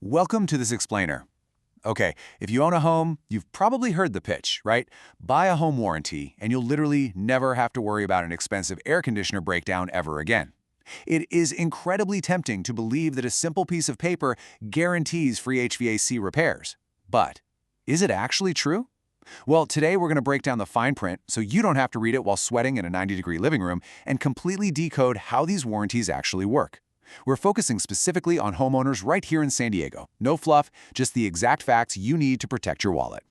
Welcome to this explainer. Okay, if you own a home, you've probably heard the pitch, right? Buy a home warranty, and you'll literally never have to worry about an expensive air conditioner breakdown ever again. It is incredibly tempting to believe that a simple piece of paper guarantees free HVAC repairs. But is it actually true? Well, today we're going to break down the fine print so you don't have to read it while sweating in a 90-degree living room and completely decode how these warranties actually work. We're focusing specifically on homeowners right here in San Diego. No fluff, just the exact facts you need to protect your wallet.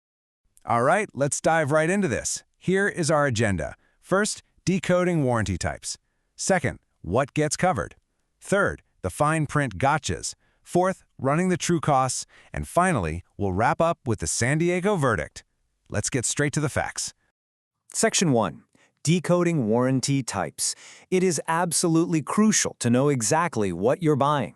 All right, let's dive right into this. Here is our agenda. First, decoding warranty types. Second, what gets covered. Third, the fine print gotchas. Fourth, running the true costs. And finally, we'll wrap up with the San Diego verdict. Let's get straight to the facts. Section 1. Decoding warranty types. It is absolutely crucial to know exactly what you're buying.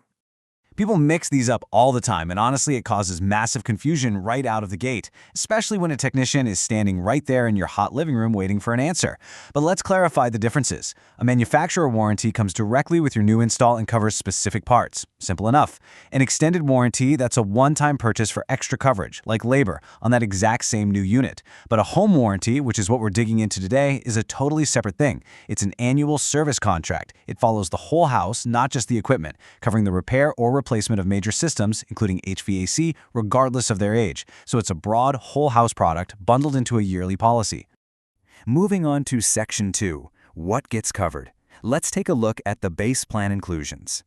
People mix these up all the time, and honestly, it causes massive confusion right out of the gate, especially when a technician is standing right there in your hot living room waiting for an answer. But let's clarify the differences. A manufacturer warranty comes directly with your new install and covers specific parts. Simple enough. An extended warranty, that's a one-time purchase for extra coverage, like labor, on that exact same new unit. But a home warranty, which is what we're digging into today, is a totally separate thing. It's an annual service contract. It follows the whole house, not just the equipment, covering the repair or replacement of major systems, including HVAC, regardless of their age. So it's a broad, whole house product bundled into a yearly policy. Moving on to Section 2, what gets covered? Let's take a look at the base plan inclusions.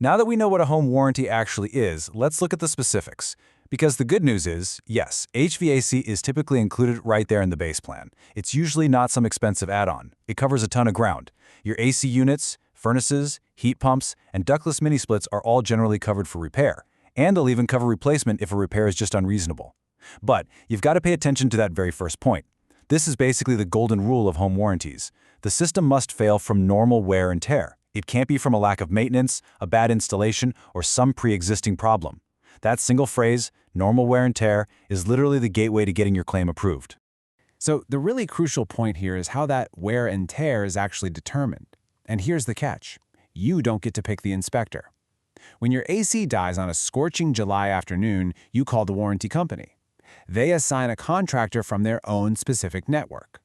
Now that we know what a home warranty actually is, let's look at the specifics. Because the good news is, yes, HVAC is typically included right there in the base plan. It's usually not some expensive add-on. It covers a ton of ground. Your AC units, furnaces, heat pumps, and ductless mini-splits are all generally covered for repair, and they'll even cover replacement if a repair is just unreasonable. But you've got to pay attention to that very first point. This is basically the golden rule of home warranties. The system must fail from normal wear and tear. It can't be from a lack of maintenance, a bad installation, or some pre-existing problem. That single phrase, normal wear and tear, is literally the gateway to getting your claim approved. So the really crucial point here is how that wear and tear is actually determined. And here's the catch. You don't get to pick the inspector. When your AC dies on a scorching July afternoon, you call the warranty company. They assign a contractor from their own specific network.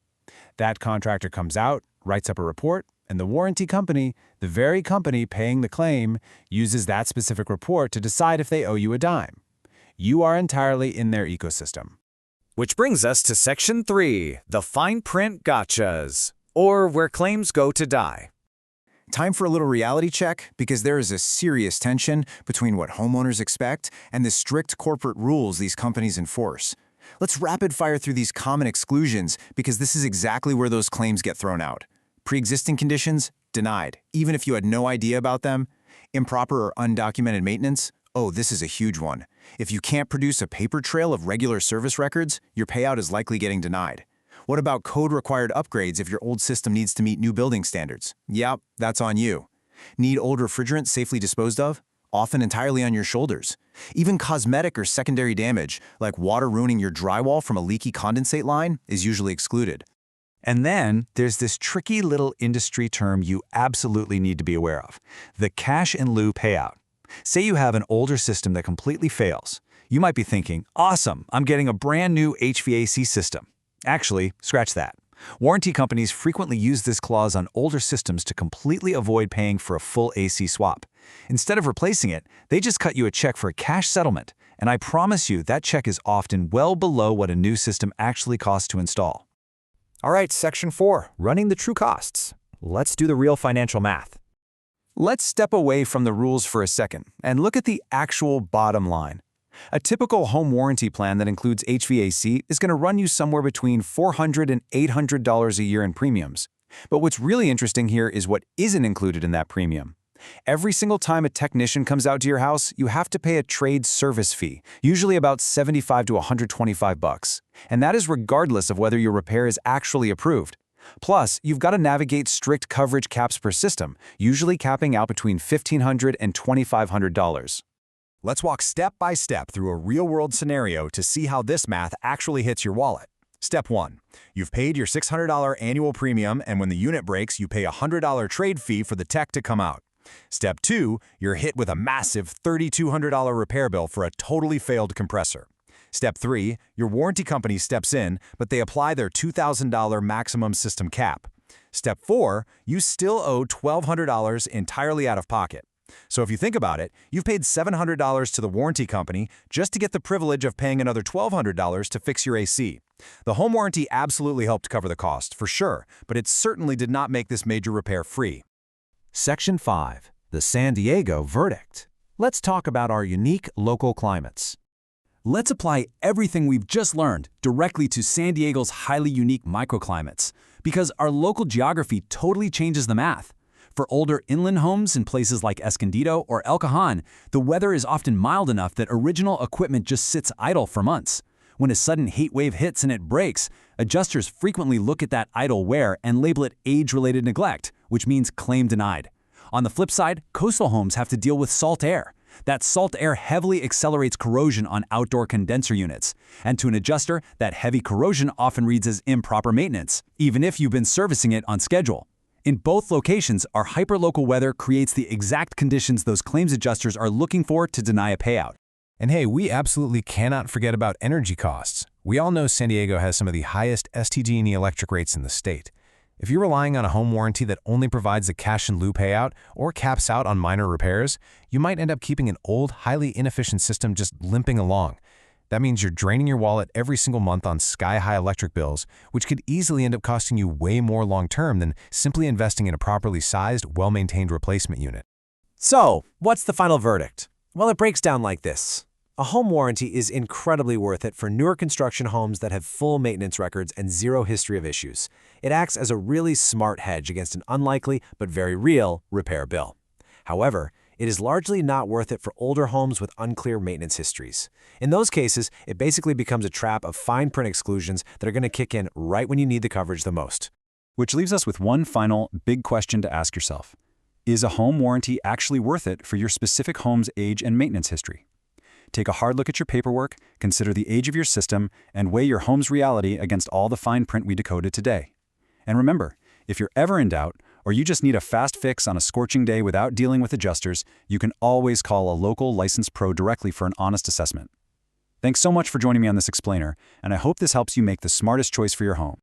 That contractor comes out, writes up a report, and the warranty company, the very company paying the claim, uses that specific report to decide if they owe you a dime. You are entirely in their ecosystem. Which brings us to Section 3, the fine print gotchas, or where claims go to die. Time for a little reality check, because there is a serious tension between what homeowners expect and the strict corporate rules these companies enforce. Let's rapid fire through these common exclusions, because this is exactly where those claims get thrown out. Pre-existing conditions? Denied, even if you had no idea about them. Improper or undocumented maintenance? Oh, this is a huge one. If you can't produce a paper trail of regular service records, your payout is likely getting denied. What about code-required upgrades if your old system needs to meet new building standards? Yep, that's on you. Need old refrigerant safely disposed of? Often entirely on your shoulders. Even cosmetic or secondary damage, like water ruining your drywall from a leaky condensate line, is usually excluded. And then there's this tricky little industry term you absolutely need to be aware of, the cash in lieu payout. Say you have an older system that completely fails. You might be thinking, awesome, I'm getting a brand new HVAC system. Actually, scratch that. Warranty companies frequently use this clause on older systems to completely avoid paying for a full AC swap. Instead of replacing it, they just cut you a check for a cash settlement, and I promise you that check is often well below what a new system actually costs to install. All right, Section 4, running the true costs. Let's do the real financial math. Let's step away from the rules for a second and look at the actual bottom line. A typical home warranty plan that includes HVAC is going to run you somewhere between $400 and $800 a year in premiums. But what's really interesting here is what isn't included in that premium. Every single time a technician comes out to your house, you have to pay a trade service fee, usually about $75 to $125. And that is regardless of whether your repair is actually approved. Plus, you've got to navigate strict coverage caps per system, usually capping out between $1,500 and $2,500. Let's walk step by step through a real-world scenario to see how this math actually hits your wallet. Step 1. You've paid your $600 annual premium, and when the unit breaks, you pay a $100 trade fee for the tech to come out. Step 2, you're hit with a massive $3,200 repair bill for a totally failed compressor. Step 3, your warranty company steps in, but they apply their $2,000 maximum system cap. Step 4, you still owe $1,200 entirely out of pocket. So if you think about it, you've paid $700 to the warranty company just to get the privilege of paying another $1,200 to fix your AC. The home warranty absolutely helped cover the cost, for sure, but it certainly did not make this major repair free. Section 5. The San Diego Verdict. Let's talk about our unique local climates. Let's apply everything we've just learned directly to San Diego's highly unique microclimates, because our local geography totally changes the math. For older inland homes in places like Escondido or El Cajon, the weather is often mild enough that original equipment just sits idle for months. When a sudden heat wave hits and it breaks, adjusters frequently look at that idle wear and label it age-related neglect, which means claim denied. On the flip side, coastal homes have to deal with salt air. That salt air heavily accelerates corrosion on outdoor condenser units. And to an adjuster, that heavy corrosion often reads as improper maintenance, even if you've been servicing it on schedule. In both locations, our hyperlocal weather creates the exact conditions those claims adjusters are looking for to deny a payout. And hey, we absolutely cannot forget about energy costs. We all know San Diego has some of the highest STG&E electric rates in the state. If you're relying on a home warranty that only provides a cash in lieu payout or caps out on minor repairs, you might end up keeping an old, highly inefficient system just limping along. That means you're draining your wallet every single month on sky-high electric bills, which could easily end up costing you way more long-term than simply investing in a properly sized, well-maintained replacement unit. So, what's the final verdict? Well, it breaks down like this. A home warranty is incredibly worth it for newer construction homes that have full maintenance records and zero history of issues. It acts as a really smart hedge against an unlikely but very real repair bill. However, it is largely not worth it for older homes with unclear maintenance histories. In those cases, it basically becomes a trap of fine print exclusions that are going to kick in right when you need the coverage the most. Which leaves us with one final big question to ask yourself. Is a home warranty actually worth it for your specific home's age and maintenance history? Take a hard look at your paperwork, consider the age of your system, and weigh your home's reality against all the fine print we decoded today. And remember, if you're ever in doubt, or you just need a fast fix on a scorching day without dealing with adjusters, you can always call a local licensed pro directly for an honest assessment. Thanks so much for joining me on this explainer, and I hope this helps you make the smartest choice for your home.